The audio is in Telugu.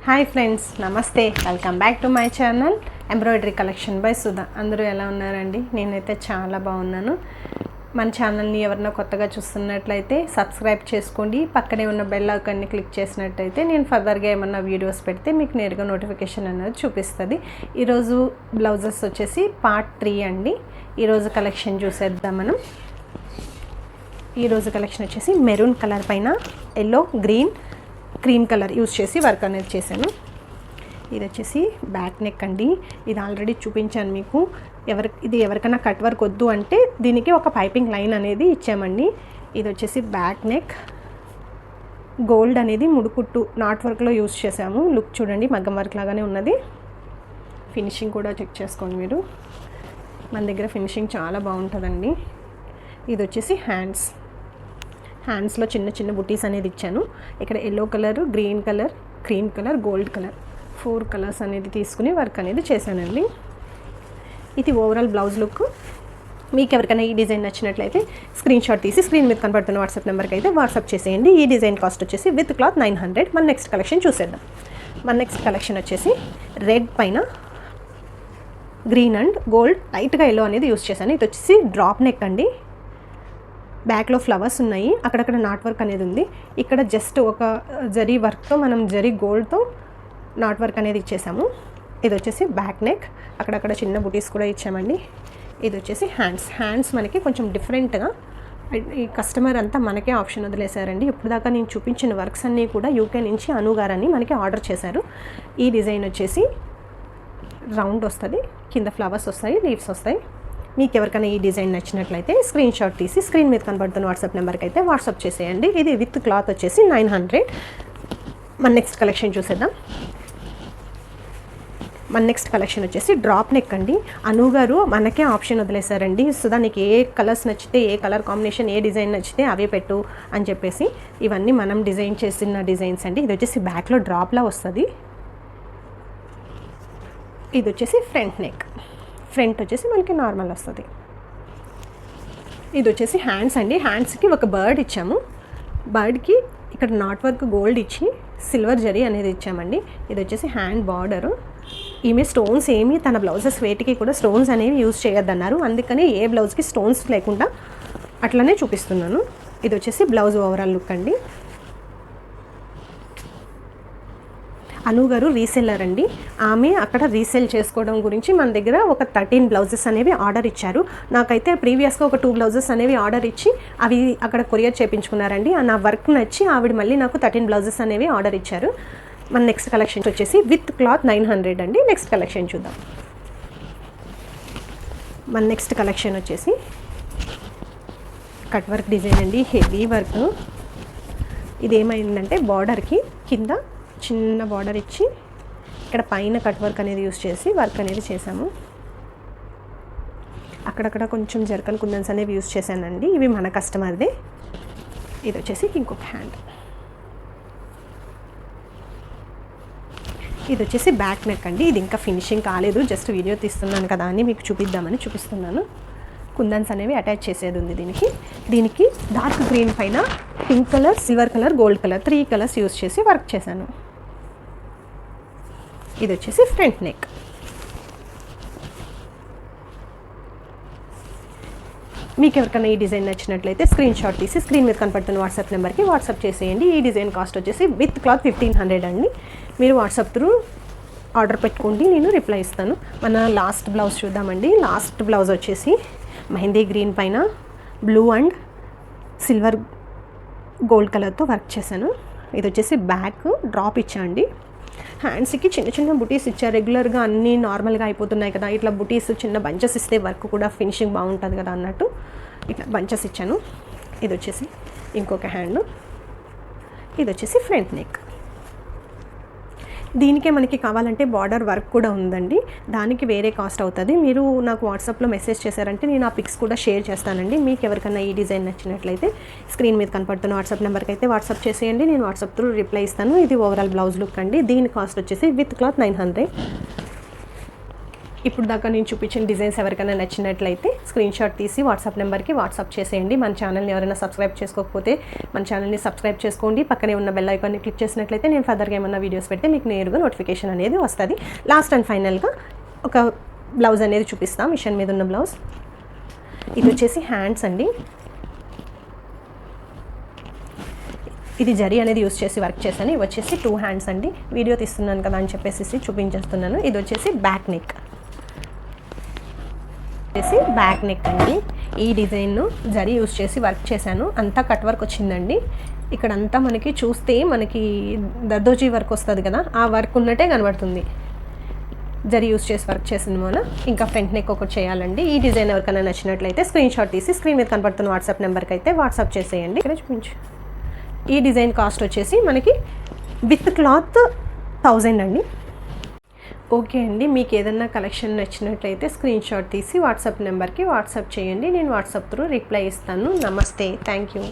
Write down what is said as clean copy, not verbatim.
హాయ్ ఫ్రెండ్స్, నమస్తే. Welcome back to my channel embroidery collection by Sudha. అందరూ ఎలా ఉన్నారండి? నేనైతే చాలా బాగున్నాను. మన ఛానల్ని ఎవరైనా కొత్తగా చూస్తున్నట్లయితే సబ్స్క్రైబ్ చేసుకోండి. పక్కనే ఉన్న బెల్ ఐకాన్ని క్లిక్ చేసినట్టయితే నేను ఫర్దర్గా ఏమన్నా వీడియోస్ పెడితే మీకు నేరుగా నోటిఫికేషన్ అనేది చూపిస్తుంది. ఈరోజు బ్లౌజెస్ వచ్చేసి పార్ట్ 3 అండి. ఈరోజు కలెక్షన్ చూసేద్దాం మనం. ఈరోజు కలెక్షన్ వచ్చేసి మెరూన్ కలర్ పైన yellow, green, cream colour use చేసి వర్క్ అనేది చేశాను. ఇది వచ్చేసి బ్యాక్ నెక్ అండి. ఇది ఆల్రెడీ చూపించాను మీకు. ఇది ఎవరికైనా కట్ వర్క్ వద్దు అంటే దీనికి ఒక పైపింగ్ లైన్ అనేది ఇచ్చామండి. ఇది వచ్చేసి బ్యాక్ నెక్. గోల్డ్ అనేది ముడుకుట్టు నాట్ వర్క్లో యూజ్ చేసాము. లుక్ చూడండి, మగ్గం వర్క్ లాగానే ఉన్నది. ఫినిషింగ్ కూడా చెక్ చేసుకోండి మీరు. మన దగ్గర ఫినిషింగ్ చాలా బాగుంటుందండి. ఇది వచ్చేసి హ్యాండ్స్లో చిన్న చిన్న బుటీస్ అనేది ఇచ్చాను. ఇక్కడ yellow colour, green colour, cream colour, gold colour 4 colours అనేది తీసుకుని వర్క్ అనేది చేశానండి. ఇది ఓవరాల్ బ్లౌజ్ లుక్. మీకు ఎవరికైనా ఈ డిజైన్ నచ్చినట్లయితే స్క్రీన్ షాట్ తీసి స్క్రీన్ మీద కనపడుతున్న వాట్సాప్ నెంబర్కి అయితే వాట్సాప్ చేసేయండి. ఈ డిజైన్ కాస్ట్ వచ్చేసి విత్ క్లాత్ 900. మన నెక్స్ట్ కలెక్షన్ చూసేద్దాం. మన నెక్స్ట్ కలెక్షన్ వచ్చేసి రెడ్ పైన గ్రీన్ అండ్ గోల్డ్ లైట్గా ఎల్లో అనేది యూస్ చేశాను. ఇది వచ్చేసి డ్రాప్ నెక్ అండి. బ్యాక్లో ఫ్లవర్స్ ఉన్నాయి, అక్కడక్కడ నాట్ వర్క్ అనేది ఉంది. ఇక్కడ జస్ట్ ఒక జరీ వర్క్తో మనం జరీ గోల్డ్తో నాట్ వర్క్ అనేది ఇచ్చేసాము. ఇది వచ్చేసి బ్యాక్ నెక్, అక్కడక్కడ చిన్న బుటీస్ కూడా ఇచ్చామండి. ఇది వచ్చేసి హ్యాండ్స్ మనకి కొంచెం డిఫరెంట్గా ఈ కస్టమర్ అంతా మనకే ఆప్షన్ వదిలేశారండి. ఇప్పుడు దాకా నేను చూపించిన వర్క్స్ అన్నీ కూడా యూకే నుంచి అనుగారని మనకి ఆర్డర్ చేశారు. ఈ డిజైన్ వచ్చేసి రౌండ్ వస్తుంది, కింద ఫ్లవర్స్ వస్తాయి, లీవ్స్ వస్తాయి. మీకు ఎవరికైనా ఈ డిజైన్ నచ్చినట్లయితే స్క్రీన్ షాట్ తీసి స్క్రీన్ మీద కనబడుతున్న వాట్సాప్ నెంబర్కి అయితే వాట్సాప్ చేసేయండి. ఇది విత్ క్లాత్ వచ్చేసి 900. మన నెక్స్ట్ కలెక్షన్ చూసేద్దాం. మన నెక్స్ట్ కలెక్షన్ వచ్చేసి డ్రాప్ నెక్ అండి. అను గారు మనకే ఆప్షన్ వదిలేశారండి. సుధా నీకు ఏ కలర్స్ నచ్చితే, ఏ కలర్ కాంబినేషన్, ఏ డిజైన్ నచ్చితే అవే పెట్టు అని చెప్పేసి ఇవన్నీ మనం డిజైన్ చేసిన డిజైన్స్ అండి. ఇది వచ్చేసి బ్యాక్లో డ్రాప్లా వస్తుంది. ఇది వచ్చేసి ఫ్రంట్ నెక్. ఫ్రంట్ వచ్చేసి మనకి నార్మల్ వస్తుంది. ఇది వచ్చేసి హ్యాండ్స్ అండి. హ్యాండ్స్కి ఒక బర్డ్ ఇచ్చాము. బర్డ్కి ఇక్కడ నాట్ వర్క్ గోల్డ్ ఇచ్చి సిల్వర్ జరీ అనేది ఇచ్చామండి. ఇది వచ్చేసి హ్యాండ్ బార్డరు. ఈమె స్టోన్స్ ఏమి తన బ్లౌజెస్ వేటికి కూడా స్టోన్స్ అనేవి యూజ్ చేయొద్దన్నారు. అందుకని ఏ బ్లౌజ్కి స్టోన్స్ లేకుండా అట్లనే చూపిస్తున్నాను. ఇది వచ్చేసి బ్లౌజ్ ఓవరాల్ లుక్ అండి. అను గారు రీసెల్లర్ అండి. ఆమె అక్కడ రీసేల్ చేసుకోవడం గురించి మన దగ్గర ఒక 13 బ్లౌజెస్ అనేవి ఆర్డర్ ఇచ్చారు. నాకైతే ప్రీవియస్గా ఒక 2 బ్లౌజెస్ అనేవి ఆర్డర్ ఇచ్చి అవి అక్కడ కొరియర్ చేయించుకున్నారండి. నా వర్క్ నచ్చి ఆవిడ మళ్ళీ నాకు 13 బ్లౌజెస్ అనేవి ఆర్డర్ ఇచ్చారు. మన నెక్స్ట్ కలెక్షన్ వచ్చేసి విత్ క్లాత్ 900 అండి. నెక్స్ట్ కలెక్షన్ చూద్దాం. మన నెక్స్ట్ కలెక్షన్ వచ్చేసి కట్ వర్క్ డిజైన్ అండి. Heavy work. ఇది ఏమైందంటే బార్డర్కి కింద చిన్న బార్డర్ ఇచ్చి ఇక్కడ పైన కట్ వర్క్ అనేది యూస్ చేసి వర్క్ అనేది చేసాము. అక్కడక్కడ కొంచెం జర్కన్ కుందన్స్ అనేవి యూస్ చేశానండి. ఇవి మన కస్టమర్దే. ఇది వచ్చేసి ఇంకొక హ్యాండ్. ఇది వచ్చేసి బ్యాక్ నెక్ అండి. ఇది ఇంకా ఫినిషింగ్ కాలేదు, జస్ట్ వీడియో తీస్తున్నాను కదా అని మీకు చూపిద్దామని చూపిస్తున్నాను. కుందన్స్ అనేవి అటాచ్ చేసేది ఉంది దీనికి డార్క్ గ్రీన్ పైన pink colour, silver colour, gold colour 3 colours use చేసి వర్క్ చేశాను. ఇది వచ్చేసి ఫ్రంట్ నెక్. మీకు ఎవరికైనా ఈ డిజైన్ నచ్చినట్లయితే స్క్రీన్ షాట్ తీసి స్క్రీన్ మీద కనపడుతున్న వాట్సాప్ నెంబర్కి వాట్సాప్ చేసేయండి. ఈ డిజైన్ కాస్ట్ వచ్చేసి విత్ క్లాత్ 1500 అండి. మీరు వాట్సాప్ త్రూ ఆర్డర్ పెట్టుకోండి, నేను రిప్లై ఇస్తాను. మన లాస్ట్ బ్లౌజ్ చూద్దామండి. లాస్ట్ బ్లౌజ్ వచ్చేసి మెహందీ గ్రీన్ పైన బ్లూ అండ్ సిల్వర్ గోల్డ్ కలర్తో వర్క్ చేశాను. ఇది వచ్చేసి బ్యాక్ డ్రాప్ ఇచ్చాండి. హ్యాండ్స్కి చిన్న చిన్న బుటీస్ ఇచ్చారు. రెగ్యులర్గా అన్నీ నార్మల్గా అయిపోతున్నాయి కదా, ఇట్లా బుటీస్ చిన్న బంచెస్ ఇస్తే వర్క్ కూడా ఫినిషింగ్ బాగుంటుంది కదా అన్నట్టు ఇట్లా బంచెస్ ఇచ్చాను. ఇది వచ్చేసి ఇంకొక హ్యాండ్. ఇది వచ్చేసి ఫ్రంట్ నెక్. దీనికే మనకి కావాలంటే బార్డర్ వర్క్ కూడా ఉందండి. దానికి వేరే కాస్ట్ అవుతుంది. మీరు నాకు వాట్సాప్లో మెసేజ్ చేశారంటే నేను ఆ పిక్స్ కూడా షేర్ చేస్తానండి. మీకు ఎవరికైనా ఈ డిజైన్ నచ్చినట్లయితే స్క్రీన్ మీద కనపడుతున్న వాట్సాప్ నెంబర్కి అయితే వాట్సాప్ చేసేయండి. నేను వాట్సాప్ త్రూ రిప్లై ఇస్తాను. ఇది ఓవరాల్ బ్లౌజ్ లుక్ అండి. దీని కాస్ట్ వచ్చేసి విత్ క్లాత్ 900. ఇప్పుడు దాకా నేను చూపించిన డిజైన్స్ ఎవరికైనా నచ్చినట్లయితే స్క్రీన్ షాట్ తీసి వాట్సాప్ నెంబర్కి వాట్సాప్ చేసేయండి. మన ఛానల్ని ఎవరైనా సబ్స్క్రైబ్ చేసుకోకపోతే మన ఛానల్ని సబ్స్క్రైబ్ చేసుకోండి. పక్కనే ఉన్న బెల్ ఐకాన్ని క్లిక్ చేసినట్లయితే నేను ఫర్దర్గా ఏమన్నా వీడియోస్ పెడితే మీకు నేరుగా నోటిఫికేషన్ అనేది వస్తుంది. లాస్ట్ అండ్ ఫైనల్గా ఒక బ్లౌజ్ అనేది చూపిస్తాం, మిషన్ మీద ఉన్న బ్లౌజ్. ఇది వచ్చేసి హ్యాండ్స్ అండి. ఇది జరీ అనేది యూస్ చేసి వర్క్ చేశాను. ఇవి వచ్చేసి 2 హ్యాండ్స్ అండి. వీడియో తీస్తున్నాను కదా అని చెప్పేసి చూపించేస్తున్నాను. ఇది వచ్చేసి బ్యాక్ నెక్ అండి. ఈ డిజైన్ను జరీ యూస్ చేసి వర్క్ చేశాను. అంతా కట్ వర్క్ వచ్చిందండి. ఇక్కడంతా మనకి చూస్తే మనకి దర్దోజీ వర్క్ వస్తుంది కదా, ఆ వర్క్ ఉన్నట్టే కనబడుతుంది. జరీ యూస్ చేసి వర్క్ చేసిన మూల ఇంకా ఫ్రంట్ నెక్ ఒకటి చేయాలండి. ఈ డిజైన్ ఎవరికైనా నచ్చినట్లయితే స్క్రీన్ షాట్ తీసి స్క్రీన్ మీద కనబడుతున్న వాట్సాప్ నెంబర్కి అయితే వాట్సాప్ చేసేయండి. ఇక్కడ చూపించు. ఈ డిజైన్ కాస్ట్ వచ్చేసి మనకి విత్ క్లాత్ 1000 అండి. ఓకే అండి, మీకు ఏదన్నా కలెక్షన్ నచ్చినట్లయితే స్క్రీన్ షాట్ తీసి వాట్సాప్ నెంబర్కి వాట్సాప్ చేయండి. నేను వాట్సాప్ త్రూ రిప్లై ఇస్తాను. నమస్తే, థ్యాంక్ యూ.